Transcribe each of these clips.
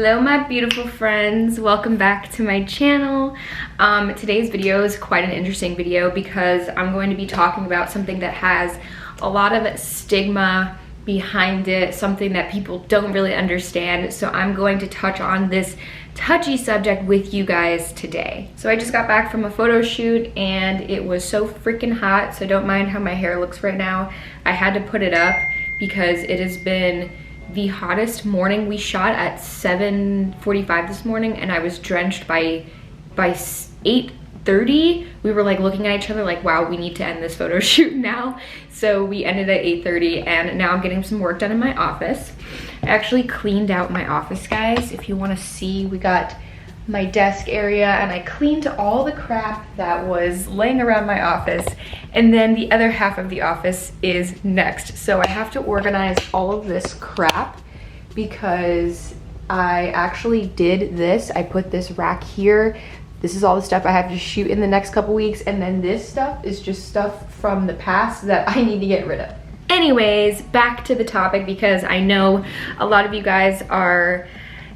Hello my beautiful friends, welcome back to my channel. Today's video is quite an interesting video because I'm going to be talking about something that has a lot of stigma behind it, something that people don't really understand. So I'm going to touch on this touchy subject with you guys today. So I just got back from a photo shoot and it was so freaking hot, so don't mind how my hair looks right now. I had to put it up because it has been the hottest morning. We shot at 7:45 this morning and I was drenched by 8:30. We were like looking at each other like, wow, we need to end this photo shoot now. So we ended at 8:30 and now I'm getting some work done in my office. I actually cleaned out my office, guys. If you want to see, we got my desk area and I cleaned all the crap that was laying around my office, and then the other half of the office is next. So I have to organize all of this crap because I actually did this. I put this rack here. This is all the stuff I have to shoot in the next couple weeks, and then this stuff is just stuff from the past that I need to get rid of. Anyways, back to the topic because I know a lot of you guys are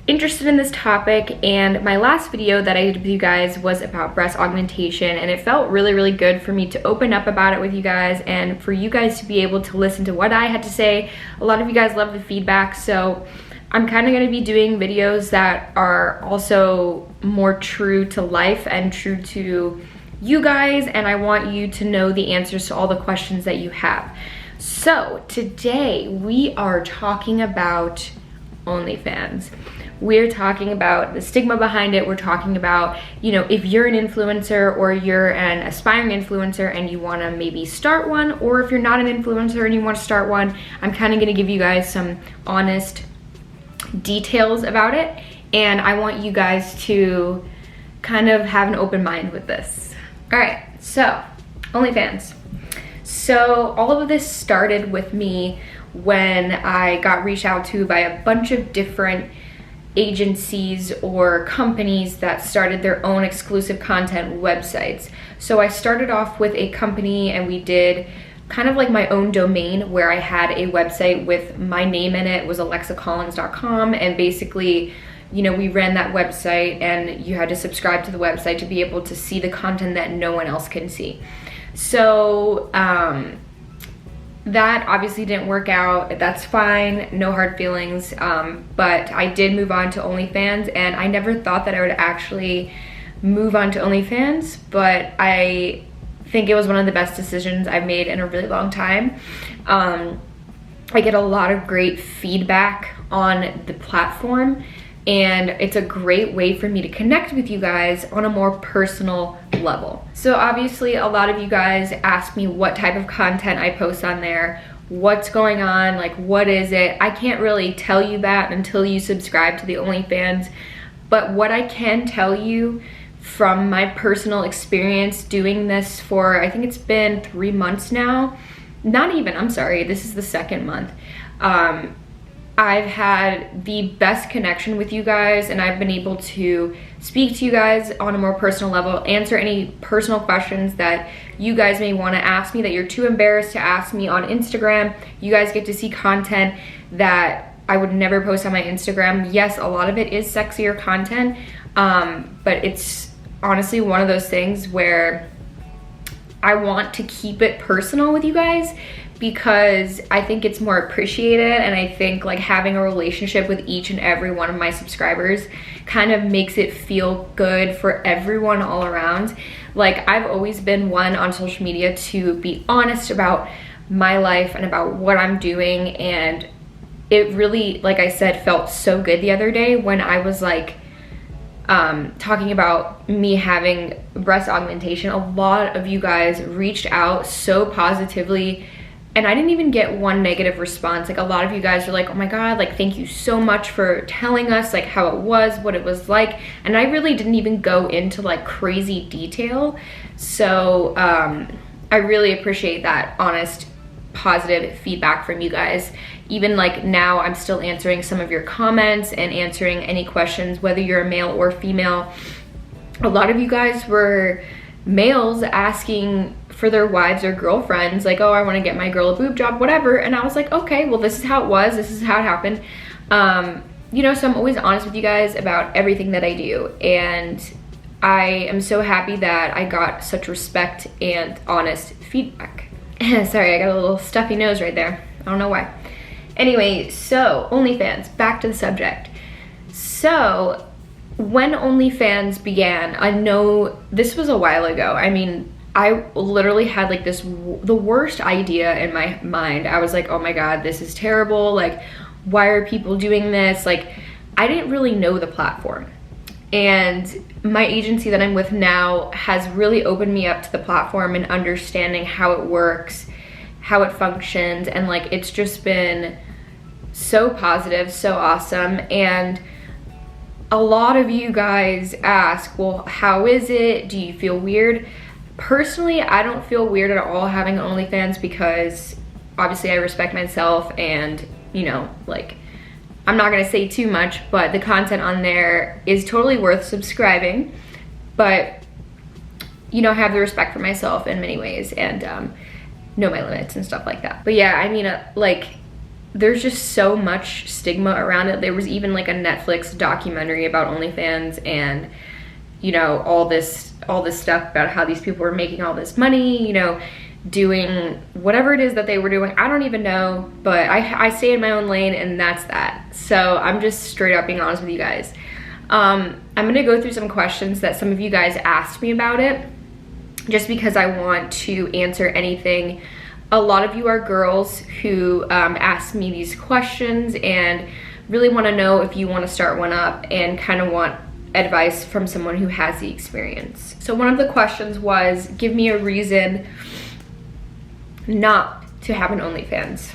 interested in this topic, and my last video that I did with you guys was about breast augmentation, and it felt really good for me to open up about it with you guys and for you guys to be able to listen to what I had to say. A lot of you guys love the feedback, so I'm kind of going to be doing videos that are also more true to life and true to you guys, and I want you to know the answers to all the questions that you have. So today we are talking about OnlyFans. We're talking about the stigma behind it. We're talking about, you know, if you're an influencer or you're an aspiring influencer and you want to maybe start one, or if you're not an influencer and you want to start one, I'm kind of going to give you guys some honest details about it, and I want you guys to kind of have an open mind with this. All right, so OnlyFans. So all of this started with me when I got reached out to by a bunch of different agencies or companies that started their own exclusive content websites. So I started off with a company and we did kind of like my own domain where I had a website with my name in it. It was alexacollins.com, and basically, you know, we ran that website and you had to subscribe to the website to be able to see the content that no one else can see. So that obviously didn't work out. That's fine, no hard feelings, but I did move on to OnlyFans, and I never thought that I would actually move on to OnlyFans, but I think it was one of the best decisions I've made in a really long time. I get a lot of great feedback on the platform, and it's a great way for me to connect with you guys on a more personal level. So obviously a lot of you guys ask me what type of content I post on there, what's going on, like what is it? I can't really tell you that until you subscribe to the OnlyFans, but what I can tell you from my personal experience doing this for, I think it's been 3 months now, not even, I'm sorry, this is the second month. I've had the best connection with you guys, and I've been able to speak to you guys on a more personal level, answer any personal questions that you guys may want to ask me that you're too embarrassed to ask me on Instagram. You guys get to see content that I would never post on my Instagram. Yes, a lot of it is sexier content, but it's honestly one of those things where I want to keep it personal with you guys because I think it's more appreciated, and I think like having a relationship with each and every one of my subscribers kind of makes it feel good for everyone all around. Like, I've always been one on social media to be honest about my life and about what I'm doing, and it really, like I said, felt so good the other day when I was like talking about me having breast augmentation. A lot of you guys reached out so positively, and I didn't even get one negative response. Like, a lot of you guys were like, oh my God, like, thank you so much for telling us like how it was, what it was like. And I really didn't even go into like crazy detail. So I really appreciate that honest, positive feedback from you guys. Even like now, I'm still answering some of your comments and answering any questions, whether you're a male or female. A lot of you guys were males asking for their wives or girlfriends, like, oh, I want to get my girl a boob job, whatever. And I was like, okay, well, this is how it was, this is how it happened. you know, so I'm always honest with you guys about everything that I do, and I am so happy that I got such respect and honest feedback. Sorry, I got a little stuffy nose right there. I don't know why. Anyway, so OnlyFans, back to the subject. So when OnlyFans began, I know this was a while ago. I mean, I literally had like the worst idea in my mind. I was like, oh my God, this is terrible. Like, why are people doing this? Like, I didn't really know the platform. And my agency that I'm with now has really opened me up to the platform and understanding how it works, how it functions, and like it's just been so positive, so awesome. And a lot of you guys ask, well, how is it? Do you feel weird? Personally, I don't feel weird at all having OnlyFans because obviously I respect myself, and you know, like, I'm not gonna say too much, but the content on there is totally worth subscribing. But you know, I have the respect for myself in many ways, and know my limits and stuff like that. But yeah, I mean, like, there's just so much stigma around it. There was even like a Netflix documentary about OnlyFans, and you know, all this stuff about how these people were making all this money, you know, doing whatever it is that they were doing. I don't even know, but I stay in my own lane, and that's that. So I'm just straight up being honest with you guys. I'm gonna go through some questions that some of you guys asked me about it, just because I want to answer anything. A lot of you are girls who ask me these questions and really want to know if you want to start one up and kind of want advice from someone who has the experience. So one of the questions was, give me a reason not to have an OnlyFans.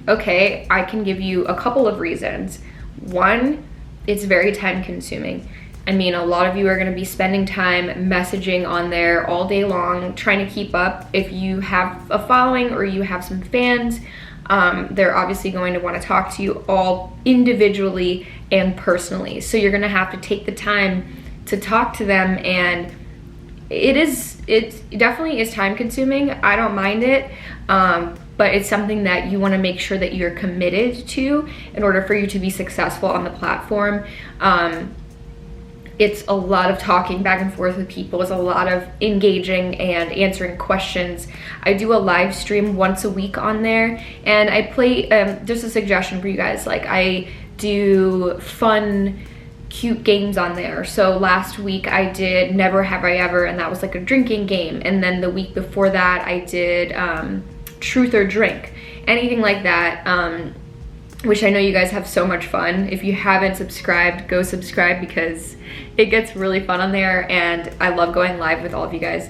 Okay, I can give you a couple of reasons. One, it's very time consuming. I mean, a lot of you are gonna be spending time messaging on there all day long, trying to keep up. If you have a following or you have some fans, they're obviously going to wanna talk to you all individually and personally. So you're gonna have to take the time to talk to them, and it definitely is time consuming. I don't mind it, but it's something that you wanna make sure that you're committed to in order for you to be successful on the platform. It's a lot of talking back and forth with people. It's a lot of engaging and answering questions. I do a live stream once a week on there, and I play, just a suggestion for you guys, like I do fun, cute games on there. So last week I did Never Have I Ever, and that was like a drinking game. And then the week before that I did Truth or Drink, anything like that. Which I know you guys have so much fun. If you haven't subscribed, go subscribe because it gets really fun on there, and I love going live with all of you guys.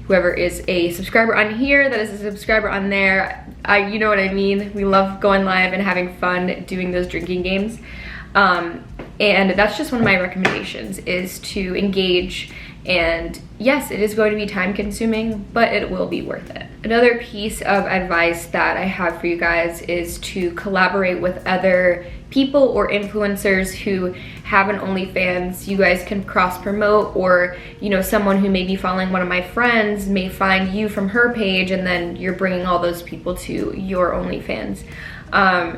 Whoever is a subscriber on here that is a subscriber on there, you know what I mean. We love going live and having fun doing those drinking games. And that's just one of my recommendations, is to engage. And yes, it is going to be time consuming, but it will be worth it. Another piece of advice that I have for you guys is to collaborate with other people or influencers who have an OnlyFans. You guys can cross promote, or you know, someone who may be following one of my friends may find you from her page, and then you're bringing all those people to your OnlyFans.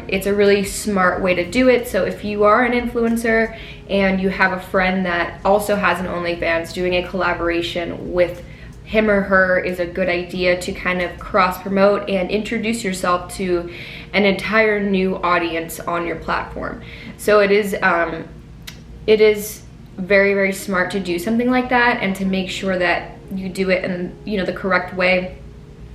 It's a really smart way to do it. So if you are an influencer and you have a friend that also has an OnlyFans, doing a collaboration with him or her is a good idea to kind of cross promote and introduce yourself to an entire new audience on your platform. So it is very, very smart to do something like that, and to make sure that you do it in, you know, the correct way.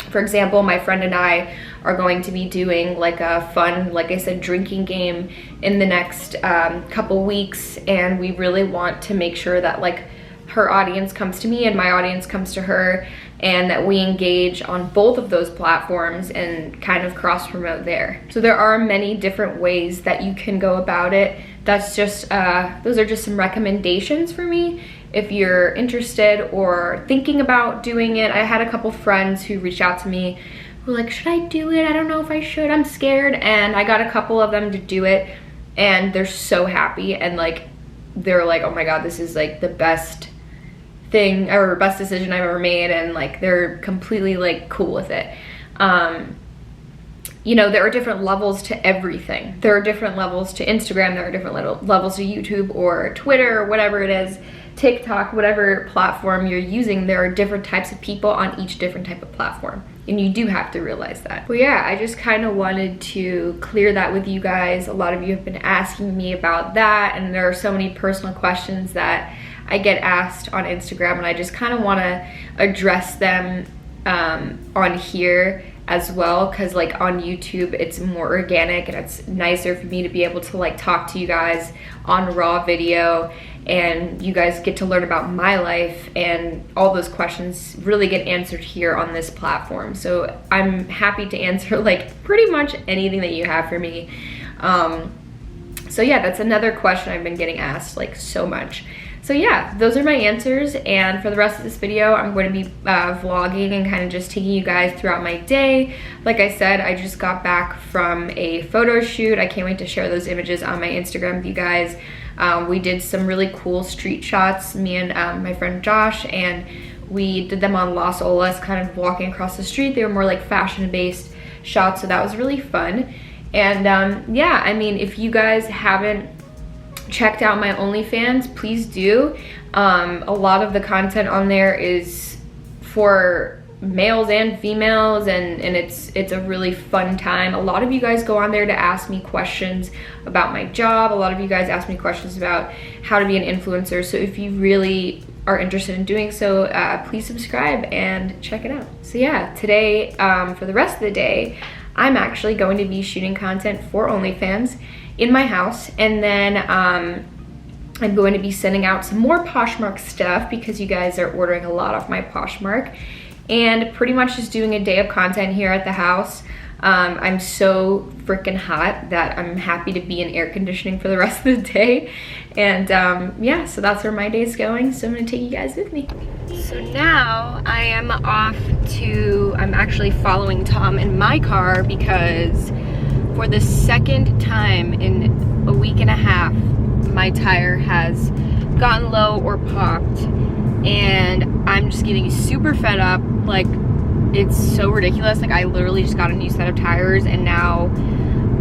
For example, my friend and I are going to be doing like a fun, like I said, drinking game in the next couple weeks, and we really want to make sure that like her audience comes to me and my audience comes to her, and that we engage on both of those platforms and kind of cross promote there. So there are many different ways that you can go about it. That's just, those are just some recommendations for me. If you're interested or thinking about doing it, I had a couple friends who reached out to me who were like, should I do it? I don't know if I should, I'm scared. And I got a couple of them to do it, and they're so happy, and like, they're like, oh my God, this is like the best thing or best decision I've ever made, and like they're completely like cool with it. you know, there are different levels to everything. There are different levels to Instagram, there are different levels to YouTube or Twitter or whatever it is, TikTok, whatever platform you're using, there are different types of people on each different type of platform. And you do have to realize that. But yeah, I just kind of wanted to clear that with you guys. A lot of you have been asking me about that, and there are so many personal questions that I get asked on Instagram, and I just kind of want to address them on here as well, because like on YouTube it's more organic and it's nicer for me to be able to like talk to you guys on raw video, and you guys get to learn about my life, and all those questions really get answered here on this platform. So I'm happy to answer like pretty much anything that you have for me. So yeah, that's another question I've been getting asked like so much. So yeah, those are my answers, and for the rest of this video, I'm going to be vlogging and kind of just taking you guys throughout my day. Like I said, I just got back from a photo shoot. I can't wait to share those images on my Instagram with you guys. We did some really cool street shots, me and my friend Josh, and we did them on Las Olas, kind of walking across the street. They were more like fashion-based shots, so that was really fun. And yeah, I mean, if you guys haven't checked out my OnlyFans, please do. A lot of the content on there is for males and females, and it's a really fun time. A lot of you guys go on there to ask me questions about my job. A lot of you guys ask me questions about how to be an influencer. So if you really are interested in doing so, please subscribe and check it out. So yeah, today, for the rest of the day, I'm actually going to be shooting content for OnlyFans in my house, and then I'm going to be sending out some more Poshmark stuff because you guys are ordering a lot off my Poshmark, and pretty much just doing a day of content here at the house. I'm so freaking hot that I'm happy to be in air conditioning for the rest of the day, and yeah, so that's where my day's going, so I'm gonna take you guys with me. So now I am off to, I'm actually following Tom in my car because for the second time in a week and a half, my tire has gotten low or popped, and I'm just getting super fed up. Like, it's so ridiculous. Like, I literally just got a new set of tires, and now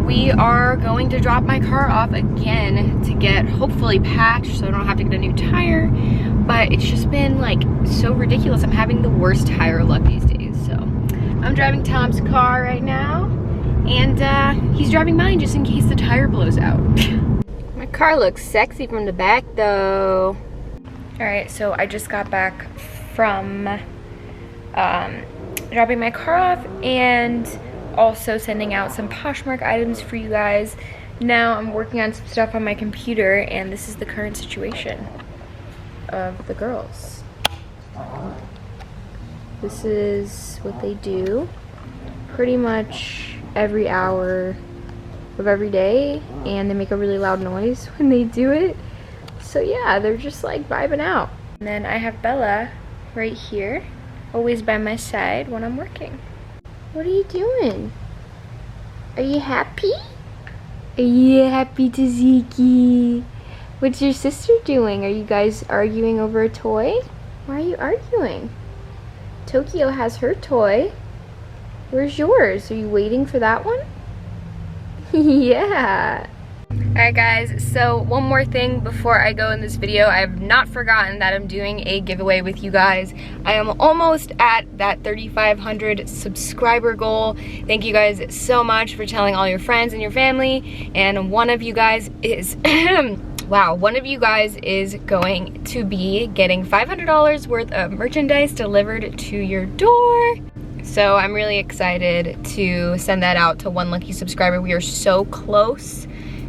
we are going to drop my car off again to get hopefully patched so I don't have to get a new tire. But it's just been like so ridiculous. I'm having the worst tire luck these days. So I'm driving Tom's car right now, and he's driving mine just in case the tire blows out. My car looks sexy from the back though. All right, so I just got back from dropping my car off and also sending out some Poshmark items for you guys. Now I'm working on some stuff on my computer, and this is the current situation of the girls. This is what they do pretty much every hour of every day, and they make a really loud noise when they do it. So yeah, they're just like vibing out. And then I have Bella right here, always by my side when I'm working. What are you doing? Are you happy? Are you happy, Taziki? What's your sister doing? Are you guys arguing over a toy? Why are you arguing? Tokyo has her toy. Where's yours? Are you waiting for that one? Yeah. Alright guys, so one more thing before I go in this video. I have not forgotten that I'm doing a giveaway with you guys. I am almost at that 3,500 subscriber goal. Thank you guys so much for telling all your friends and your family. And one of you guys is, wow, one of you guys is going to be getting $500 worth of merchandise delivered to your door. So I'm really excited to send that out to one lucky subscriber. We are so close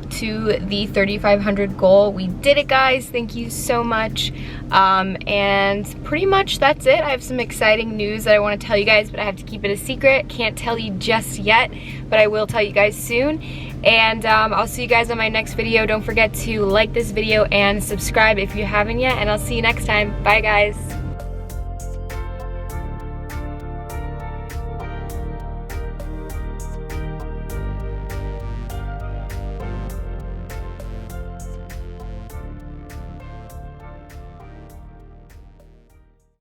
to the 3,500 goal. We did it, guys. Thank you so much. And pretty much that's it. I have some exciting news that I want to tell you guys, but I have to keep it a secret. Can't tell you just yet, but I will tell you guys soon. And I'll see you guys on my next video. Don't forget to like this video and subscribe if you haven't yet, and I'll see you next time. Bye, guys.